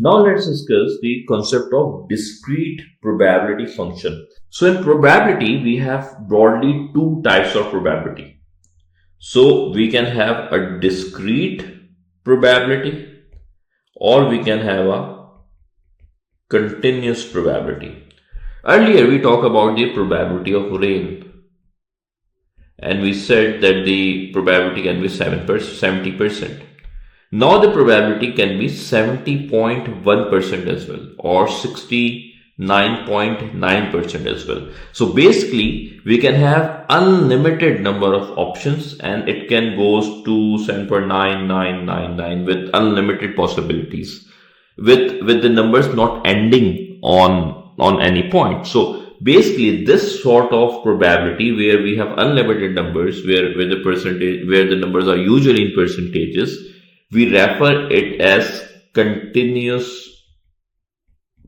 Now let's discuss the concept of discrete probability function. So in probability, we have broadly two types of probability. So we can have a discrete probability or we can have a continuous probability. Earlier we talked about the probability of rain and we said that the probability can be 70%. Now the probability can be 70.1% as well or 69.9% as well. So basically we can have unlimited number of options and it can goes to 7.9999 with unlimited possibilities with the numbers not ending on any point. So basically this sort of probability where we have unlimited numbers where the numbers are usually in percentages, we refer it as continuous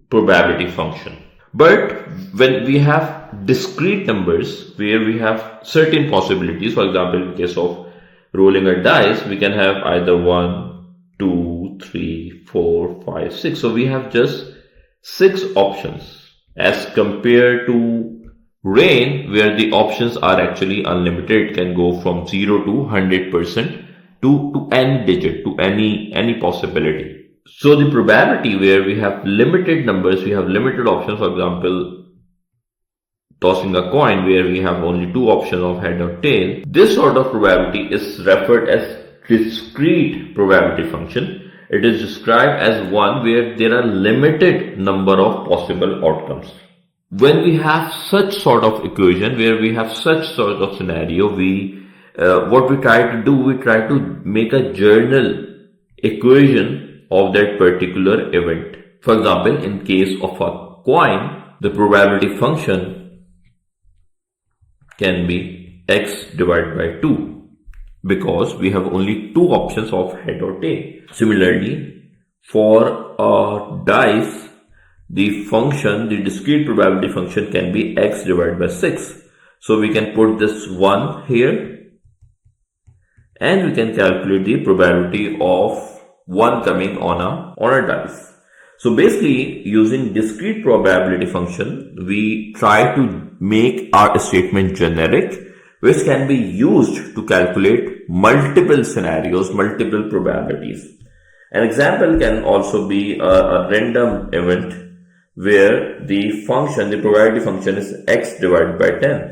probability function. But when we have discrete numbers where we have certain possibilities, for example in case of rolling a dice, we can have either 1, 2, 3, 4, 5, 6. So we have just 6 options as compared to rain where the options are actually unlimited. It can go from 0 to 100% to any digit, to any possibility. So the probability where we have limited numbers, we have limited options, for example, tossing a coin where we have only 2 options of head or tail, this sort of probability is referred as discrete probability function. It is described as one where there are limited number of possible outcomes. When we have such sort of equation, where we have such sort of scenario, what we try to do, we try to make a journal equation of that particular event. For example, in case of a coin, the probability function can be x divided by 2 because we have only 2 options of head or tail. Similarly, for a dice, the discrete probability function can be x divided by 6. So we can put this 1 here and we can calculate the probability of 1 coming on a dice. So basically, using discrete probability function, we try to make our statement generic, which can be used to calculate multiple scenarios, multiple probabilities. An example can also be a random event where the probability function is x divided by 10.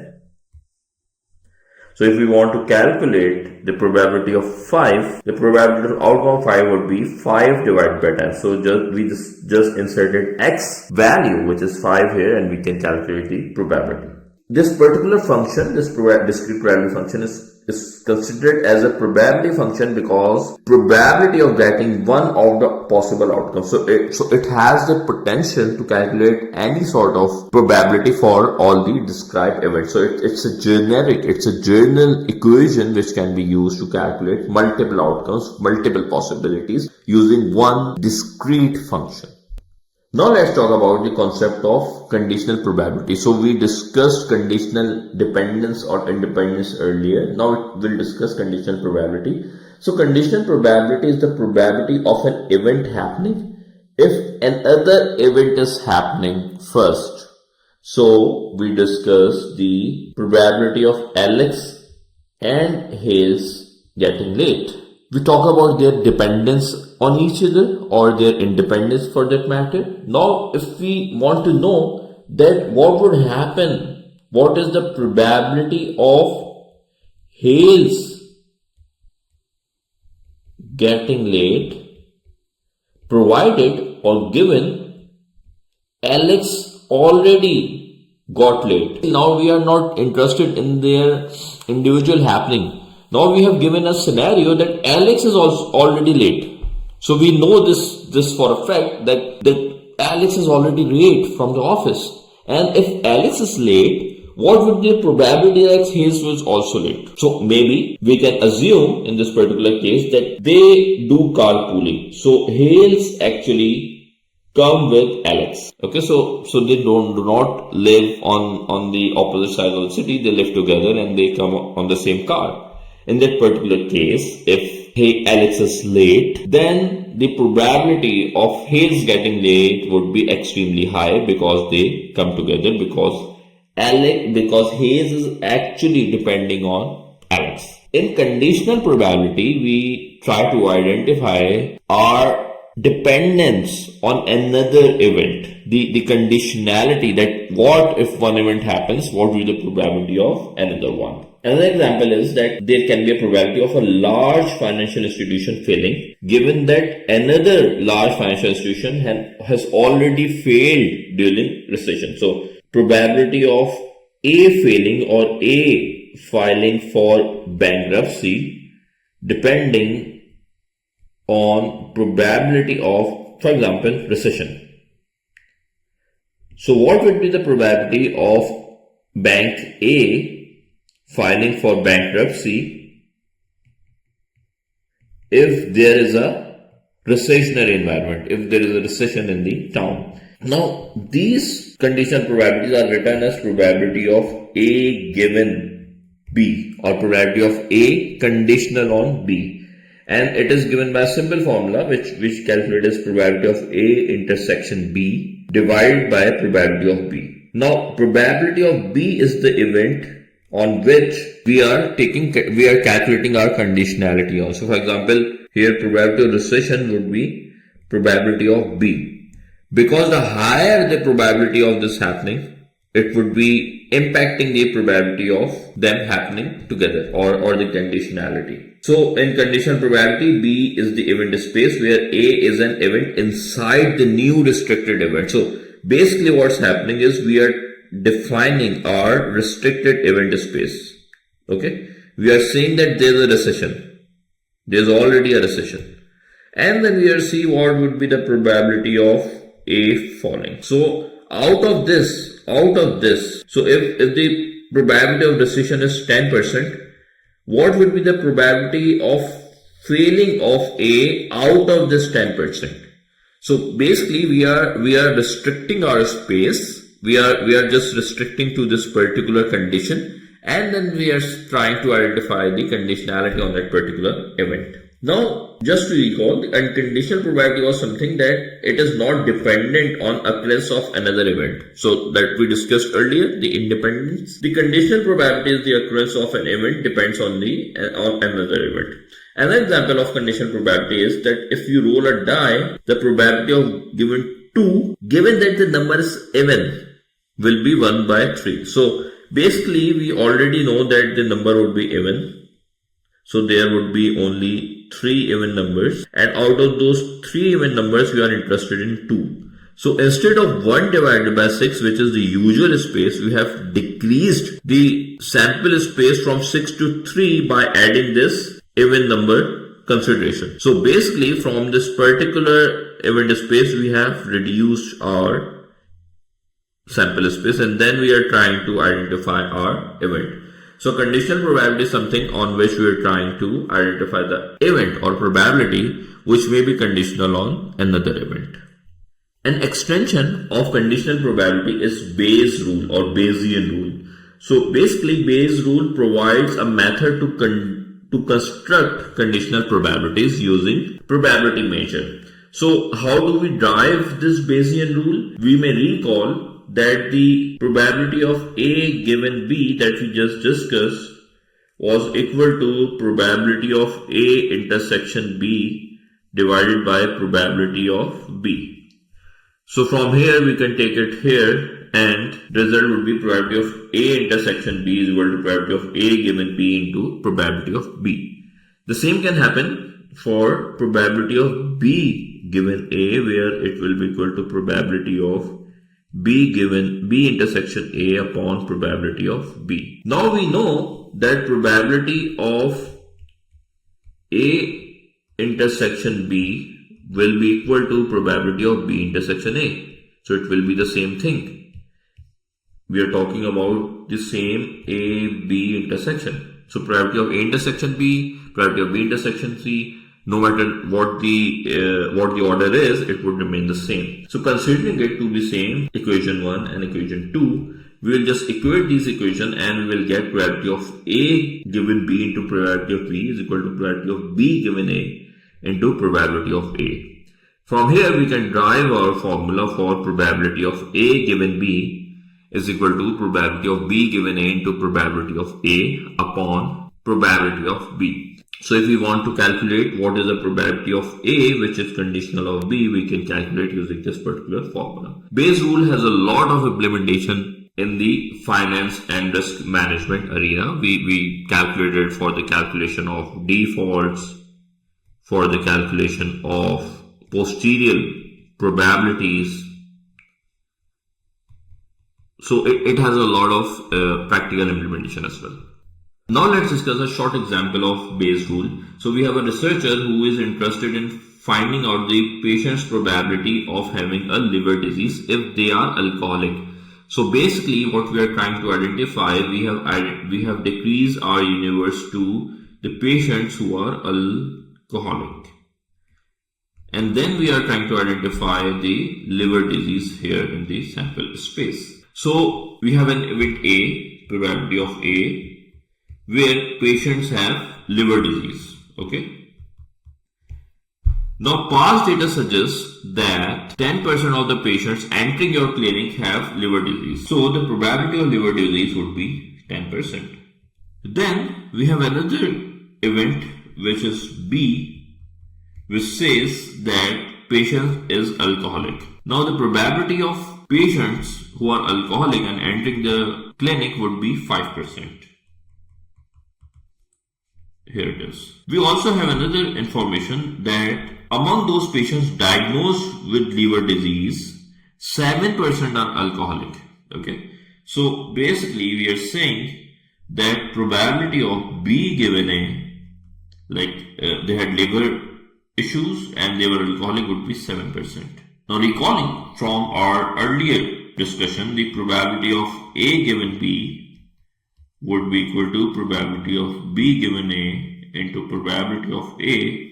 So if we want to calculate the probability of 5, the probability of outcome of 5 would be 5 divided by 10. So we just inserted x value, which is 5 here, and we can calculate the probability. This particular function, this discrete probability function is considered as a probability function because probability of getting one of the possible outcomes. So it has the potential to calculate any sort of probability for all the described events. So it's a journal equation which can be used to calculate multiple outcomes, multiple possibilities using one discrete function. Now let's talk about the concept of conditional probability. So we discussed conditional dependence or independence earlier. Now we'll discuss conditional probability. So conditional probability is the probability of an event happening if another event is happening first. So we discussed the probability of Alex and Hales getting late. We talk about their dependence on each other or their independence for that matter. Now, if we want to know that what would happen, what is the probability of Hales getting late, provided or given Alex already got late. Now we are not interested in their individual happening. Now we have given a scenario that Alex is also already late. So we know this for a fact that Alex is already late from the office. And if Alex is late, what would be the probability that Hales was also late? So maybe we can assume in this particular case that they do carpooling. So Hales actually come with Alex. Okay, so they do not live on the opposite side of the city. They live together and they come on the same car. In that particular case, if hey, Alex is late, then the probability of his getting late would be extremely high because they come together, because Hayes is actually depending on Alex. In conditional probability, we try to identify our dependence on another event, the conditionality, that what if one event happens, what will be the probability of another one. Another example is that there can be a probability of a large financial institution failing, given that another large financial institution has already failed during recession. So probability of A failing or A filing for bankruptcy depending on probability of, for example, recession. So what would be the probability of bank A filing for bankruptcy if there is a recessionary environment, if there is a recession in the town? Now, these conditional probabilities are written as probability of A given B, or probability of A conditional on B. And it is given by a simple formula which calculates as probability of A intersection B divided by probability of B. Now, probability of B is the event on which we are calculating our conditionality on. So, for example, here probability of recession would be probability of B. Because the higher the probability of this happening, it would be impacting the probability of them happening together, or the conditionality. So in conditional probability, B is the event space where A is an event inside the new restricted event. So basically what's happening is we are defining our restricted event space. Okay, we are saying that there's a recession. There's already a recession. And then we are see what would be the probability of A falling. So out of this, so if the probability of recession is 10%, what would be the probability of failing of A out of this 10%? So basically we are restricting our space. We are just restricting to this particular condition, and then we are trying to identify the conditionality on that particular event. Now, just to recall, the unconditional probability was something that it is not dependent on occurrence of another event. So that we discussed earlier, the independence. The conditional probability is the occurrence of an event depends on another event. Another example of conditional probability is that if you roll a die, the probability of given 2, given that the number is even, will be 1 by 3. So basically we already know that the number would be even. So there would be only 3 even numbers, and out of those 3 even numbers we are interested in 2. So instead of 1 divided by 6, which is the usual space, we have decreased the sample space from 6 to 3 by adding this even number consideration. So basically from this particular event space we have reduced our sample space, and then we are trying to identify our event. So conditional probability is something on which we are trying to identify the event or probability which may be conditional on another event. An extension of conditional probability is Bayes' rule or Bayesian rule. So basically Bayes' rule provides a method to construct conditional probabilities using probability measure. So how do we derive this Bayesian rule? We may recall that the probability of A given B that we just discussed was equal to probability of A intersection B divided by probability of B. So from here we can take it here, and the result would be probability of A intersection B is equal to probability of A given B into probability of B. The same can happen for probability of B given A, where it will be equal to probability of B given B intersection A upon probability of B. Now we know that probability of A intersection B will be equal to probability of B intersection A. So it will be the same thing. We are talking about the same A-B intersection. So probability of A intersection B, probability of B intersection C, no matter what the order is, it would remain the same. So considering it to be same, equation 1 and equation 2, we will just equate these equations and we will get probability of A given B into probability of B is equal to probability of B given A into probability of A. From here we can derive our formula for probability of A given B is equal to probability of B given A into probability of A upon probability of B. So if we want to calculate what is the probability of A, which is conditional of B, we can calculate using this particular formula. Bayes rule has a lot of implementation in the finance and risk management arena. We calculated for the calculation of defaults, for the calculation of posterior probabilities. So it has a lot of practical implementation as well. Now let's discuss a short example of Bayes rule. So we have a researcher who is interested in finding out the patient's probability of having a liver disease if they are alcoholic. So basically what we are trying to identify, we have decreased our universe to the patients who are alcoholic. And then we are trying to identify the liver disease here in the sample space. So we have an event A, probability of A, where patients have liver disease. Okay. Now past data suggests that 10% of the patients entering your clinic have liver disease. So the probability of liver disease would be 10%. Then we have another event which is B, which says that patient is alcoholic. Now the probability of patients who are alcoholic and entering the clinic would be 5%. Here it is. We also have another information that among those patients diagnosed with liver disease, 7% are alcoholic. Okay. So basically we are saying that probability of B given A, like they had liver issues and they were alcoholic, would be 7%. Now recalling from our earlier discussion, the probability of A given B would be equal to probability of B given A into probability of A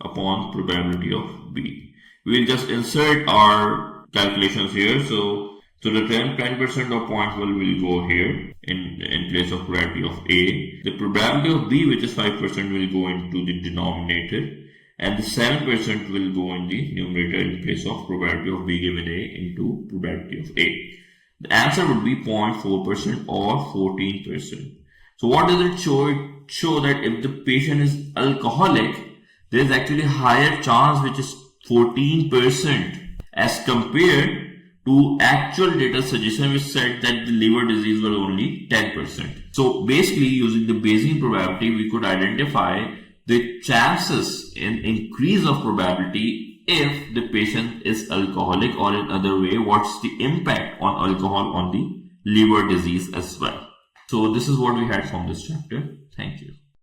upon probability of B. We will just insert our calculations here. So the 10% of points will go here in place of probability of A. The probability of B, which is 5%, will go into the denominator, and the 7% will go in the numerator in place of probability of B given A into probability of A. The answer would be 0.4% or 14%. So what does it show? It shows that if the patient is alcoholic, there is actually higher chance, which is 14%, as compared to actual data suggestion which said that the liver disease was only 10%. So basically using the Bayesian probability, we could identify the chances in increase of probability if the patient is alcoholic, or in other way, what's the impact on alcohol on the liver disease as well. So this is what we had from this chapter. Thank you.